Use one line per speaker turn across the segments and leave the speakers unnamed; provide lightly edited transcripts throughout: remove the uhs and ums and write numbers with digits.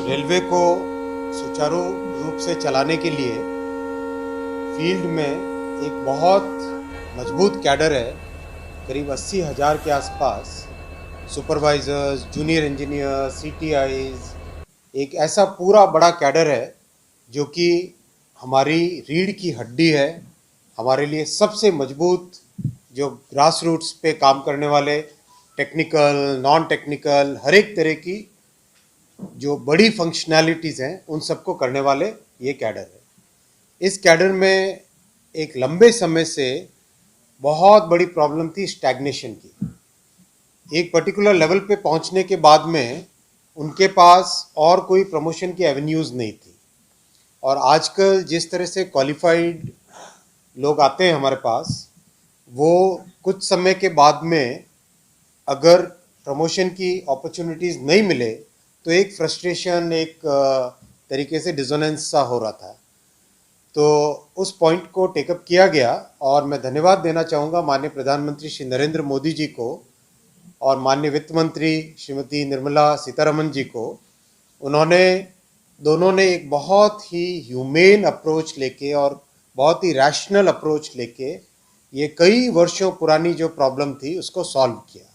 Railway को सुचारू रूप से चलाने के लिए फील्ड में एक बहुत मजबूत कैडर है, करीब 80,000 के आसपास सुपरवाइजर्स, जूनियर इंजीनियर, सीटीआईज, एक ऐसा पूरा बड़ा कैडर है जो कि हमारी रीढ़ की हड्डी है। हमारे लिए सबसे मजबूत जो ग्रास रूट्स पे काम करने वाले टेक्निकल, नॉन टेक्निकल, हर एक तरह की जो बड़ी फंक्शनैलिटीज़ हैं उन सबको करने वाले ये कैडर है। इस कैडर में एक लंबे समय से बहुत बड़ी प्रॉब्लम थी स्टैग्नेशन की। एक पर्टिकुलर लेवल पे पहुंचने के बाद में उनके पास और कोई प्रमोशन की एवेन्यूज़ नहीं थी। और आजकल जिस तरह से क्वालिफाइड लोग आते हैं हमारे पास, वो कुछ समय के बाद में अगर प्रमोशन की अपॉर्चुनिटीज़ नहीं मिले तो एक फ्रस्ट्रेशन, एक तरीके से डिसोनेंस सा हो रहा था। तो उस पॉइंट को टेकअप किया गया और मैं धन्यवाद देना चाहूँगा माननीय प्रधानमंत्री श्री नरेंद्र मोदी जी को और माननीय वित्त मंत्री श्रीमती निर्मला सीतारमन जी को। दोनों ने एक बहुत ही ह्यूमेन अप्रोच लेके और बहुत ही रैशनल अप्रोच लेके ये कई वर्षों पुरानी जो प्रॉब्लम थी उसको सॉल्व किया।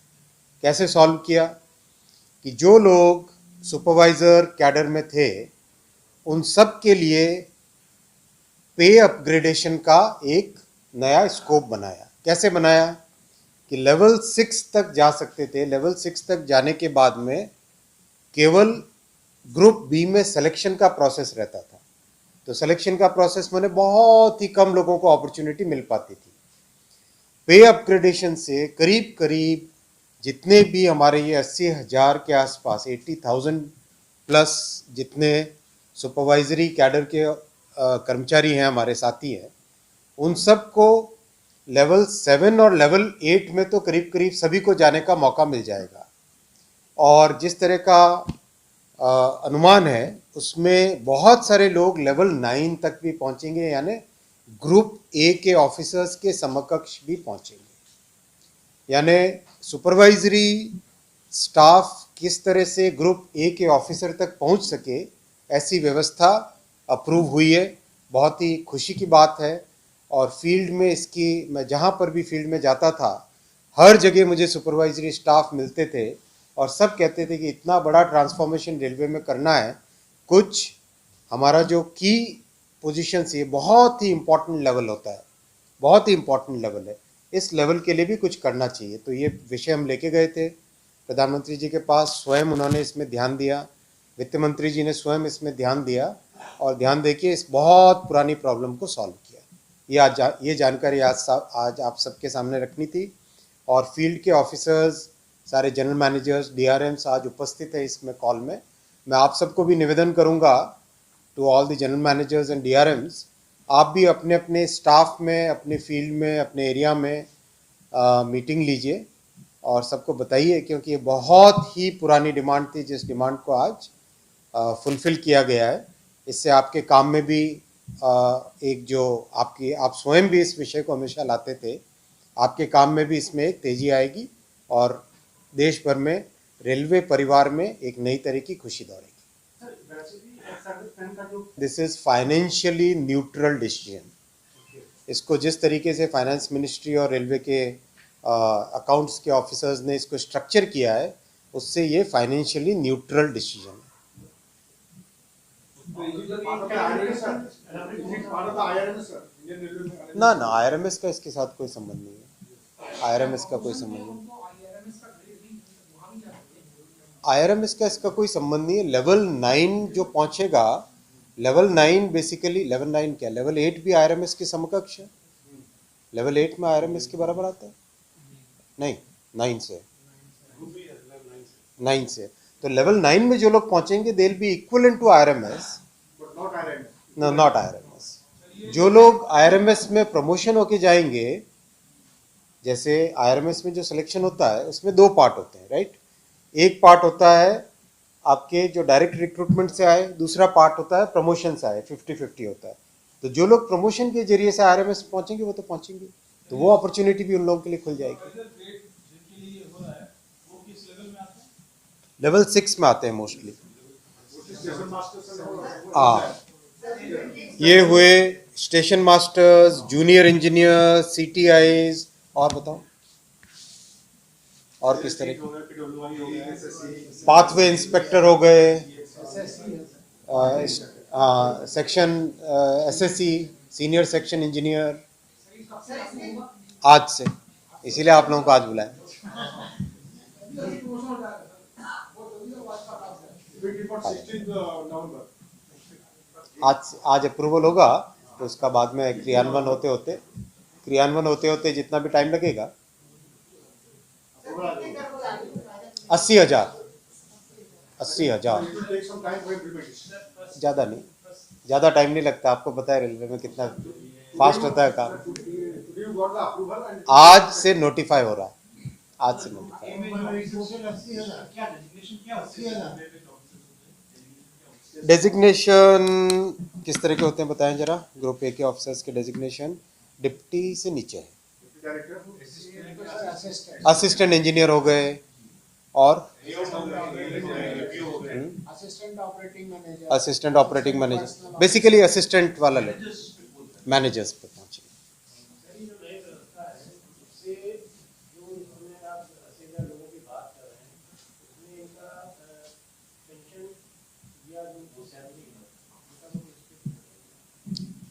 कैसे सॉल्व किया कि जो लोग सुपरवाइज़र कैडर में थे उन सब के लिए पे अपग्रेडेशन का एक नया स्कोप बनाया। कैसे बनाया कि लेवल 6 तक जा सकते थे। लेवल 6 तक जाने के बाद में केवल ग्रुप बी में सिलेक्शन का प्रोसेस रहता था। तो सिलेक्शन का प्रोसेस में बहुत ही कम लोगों को अपॉर्चुनिटी मिल पाती थी। पे अपग्रेडेशन से करीब करीब जितने भी हमारे ये 80,000 के आसपास 80,000 प्लस जितने सुपरवाइजरी कैडर के कर्मचारी हैं, हमारे साथी हैं, उन सब को लेवल 7 और लेवल 8 में तो करीब करीब सभी को जाने का मौका मिल जाएगा। और जिस तरह का अनुमान है उसमें बहुत सारे लोग लेवल 9 तक भी पहुंचेंगे, यानी ग्रुप ए के ऑफिसर्स के समकक्ष भी पहुंचेंगे। यानी सुपरवाइजरी स्टाफ किस तरह से ग्रुप ए के ऑफिसर तक पहुंच सके, ऐसी व्यवस्था अप्रूव हुई है। बहुत ही खुशी की बात है। और फील्ड में इसकी, मैं जहां पर भी फील्ड में जाता था हर जगह मुझे सुपरवाइजरी स्टाफ मिलते थे और सब कहते थे कि इतना बड़ा ट्रांसफॉर्मेशन रेलवे में करना है, कुछ हमारा जो की पोजीशन से बहुत ही इम्पोर्टेंट लेवल होता है, बहुत ही इम्पोर्टेंट लेवल है, इस लेवल के लिए भी कुछ करना चाहिए। तो ये विषय हम लेके गए थे प्रधानमंत्री जी के पास, स्वयं उन्होंने इसमें ध्यान दिया, वित्त मंत्री जी ने स्वयं इसमें ध्यान दिया और ध्यान देके इस बहुत पुरानी प्रॉब्लम को सॉल्व किया। ये जानकारी आज आप सबके सामने रखनी थी। और फील्ड के ऑफिसर्स, सारे जनरल मैनेजर्स, डीआरएम्स आज उपस्थित है इसमें कॉल में। मैं आप सबको भी निवेदन करूंगा, to all the general managers and DRMs, आप भी अपने अपने स्टाफ में, अपने फील्ड में, अपने एरिया में मीटिंग लीजिए और सबको बताइए, क्योंकि ये बहुत ही पुरानी डिमांड थी जिस डिमांड को आज फुलफ़िल किया गया है। इससे आपके काम में भी एक जो आप स्वयं भी इस विषय को हमेशा लाते थे, आपके काम में भी इसमें एक तेज़ी आएगी और देश भर में रेलवे परिवार में एक नई तरह की खुशी दौड़ेगी। This is financially neutral decision. इसको जिस तरीके से फाइनेंस मिनिस्ट्री और रेलवे के अकाउंट्स के ऑफिसर्स ने इसको स्ट्रक्चर किया है, उससे ये फाइनेंशियली न्यूट्रल डिसीजन है। ना ना, आईआरएमएस का इसके साथ कोई संबंध नहीं है। आईआरएमएस का कोई संबंध नहीं, आईआरएमएस का इसका कोई संबंध नहीं है। लेवल 9 जो पहुंचेगा, लेवल 9 बेसिकली, लेवल 9 क्या, लेवल 8 भी आईआरएमएस के समकक्ष है। लेवल 8 में आईआरएमएस के बराबर आता है? नहीं, 9 से, 9 से। तो लेवल 9 में जो लोग पहुंचेंगे they will be equivalent to IRMS, not IRMS. जो लोग आईआरएमएस में प्रमोशन होके जाएंगे, जैसे आईआरएमएस में जो सिलेक्शन होता है उसमें 2 पार्ट होते हैं, राइट। एक पार्ट होता है आपके जो डायरेक्ट रिक्रूटमेंट से आए, दूसरा पार्ट होता है प्रमोशन से आए, 50-50 होता है। तो जो लोग प्रमोशन के जरिए से आईआरएमएस पहुंचेंगे वो तो पहुंचेंगे, तो वो अपॉर्चुनिटी भी उन लोगों के लिए खुल जाएगी। लेवल 6 में आते हैं मोस्टली। ये हुए स्टेशन मास्टर्स, जूनियर इंजीनियर, सीटीआईज, और बताओ और किस तरह के, पाथवे इंस्पेक्टर हो गए, section SSC, senior section engineer, आज से, इसीलिए आप लोगों को आज बुलाया। आज अप्रूवल होगा तो उसका बाद में क्रियान्वयन होते होते जितना भी टाइम लगेगा, 80,000 ज़्यादा नहीं, ज़्यादा टाइम नहीं लगता। आपको पता है रेलवे में कितना फास्ट होता है काम। आज से नोटिफाई हो रहा है, आज से नोटिफाई। डेजिग्नेशन किस तरह के होते हैं बताएं जरा। ग्रुप ए के ऑफिसर्स के डेजिग्नेशन डिप्टी से नीचे है, असिस्टेंट इंजीनियर हो गए और assistant operating manager, basically assistant वाला लेवल, मैनेजर्स पे पहुंचे।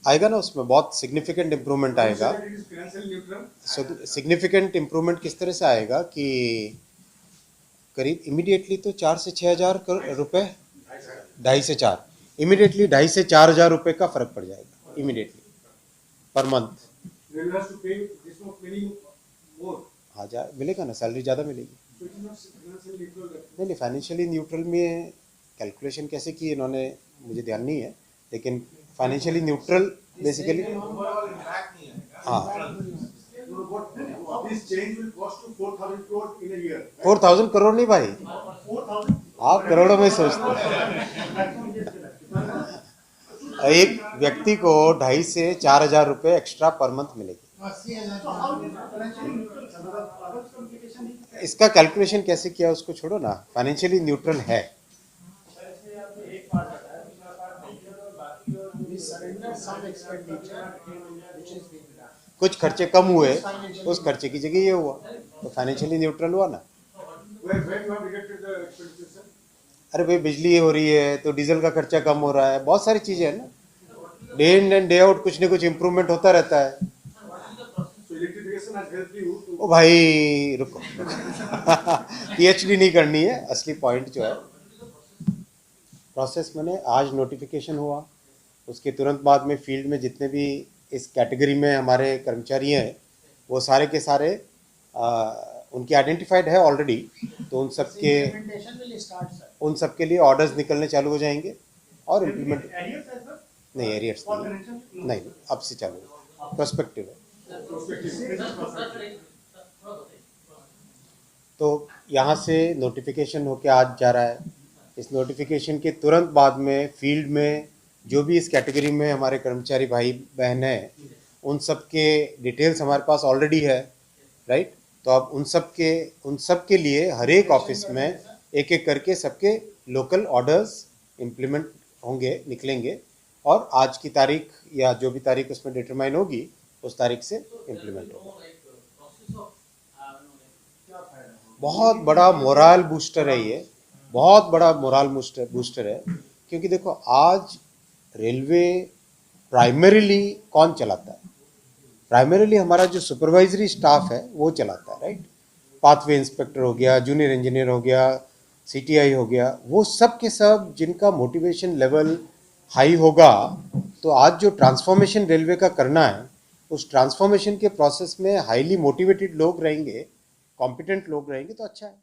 आएगा ना, उसमें बहुत सिग्निफिकेंट इम्प्रूवमेंट आएगा। सिग्निफिकेंट इम्प्रूवमेंट किस तरह से आएगा कि करीब इमीडिएटली तो 4 से 6,000 रुपए, 2.5 से 4, इमीडिएटली 2.5 से 4,000 रुपए का फर्क पड़ जाएगा इमीडिएटली पर मंथ। हाँ मिलेगा ना, सैलरी ज़्यादा मिलेगी। नहीं, फाइनेंशियली न्यूट्रल में कैलकुलेशन कैसे की इन्होंने मुझे ध्यान नहीं है, लेकिन फाइनेंशियली न्यूट्रल बेसिकली, हाँ 4,000 करोड़ नहीं भाई, आप करोड़ों में सोचते हैं। एक व्यक्ति को 2.5 से 4,000 रुपए एक्स्ट्रा पर मंथ मिलेगी। इसका कैलकुलेशन कैसे किया उसको छोड़ो ना, फाइनेंशियली न्यूट्रल है। कुछ खर्चे कम हुए, उस खर्चे की जगह ये हुआ, तो फाइनेंशियली न्यूट्रल हुआ ना। अरे भाई बिजली हो रही है तो डीजल का खर्चा कम हो रहा है, बहुत सारी चीजें हैं ना, day in and day out कुछ न कुछ इम्प्रूवमेंट होता रहता है। ओ भाई रुको पीएचडी नहीं करनी है, असली पॉइंट जो है प्रोसेस मैंने आज नोटिफिकेशन हुआ, उसके तुरंत बाद में फील्ड में जितने भी इस कैटेगरी में हमारे कर्मचारी हैं वो सारे के सारे उनकी आइडेंटिफाइड है ऑलरेडी, तो उन सब के लिए ऑर्डर्स निकलने चालू हो जाएंगे और इम्प्लीमेंट नहीं, एरियर्स नहीं, अब से चालू प्रोस्पेक्टिव है। तो यहाँ से नोटिफिकेशन होके आज जा रहा है। इस नोटिफिकेशन के तुरंत बाद में फील्ड में जो भी इस कैटेगरी में हमारे कर्मचारी भाई बहन हैं उन सब के डिटेल्स हमारे पास ऑलरेडी है, राइट। तो अब उन सब के लिए हर एक ऑफिस में एक एक करके सबके लोकल ऑर्डर्स इम्प्लीमेंट होंगे, निकलेंगे, और आज की तारीख या जो भी तारीख उसमें डिटरमाइन होगी उस तारीख से इम्प्लीमेंट होगा। बहुत बड़ा मोरल बूस्टर है ये, बहुत बड़ा मोरल बूस्टर है, क्योंकि देखो आज रेलवे प्राइमरीली कौन चलाता है? प्राइमरीली हमारा जो सुपरवाइजरी स्टाफ है वो चलाता है, राइट। पाथवे इंस्पेक्टर हो गया, जूनियर इंजीनियर हो गया, सीटीआई हो गया, वो सब के सब जिनका मोटिवेशन लेवल हाई होगा, तो आज जो ट्रांसफॉर्मेशन रेलवे का करना है उस ट्रांसफॉर्मेशन के प्रोसेस में हाईली मोटिवेटेड लोग रहेंगे, कॉम्पिटेंट लोग रहेंगे, तो अच्छा है।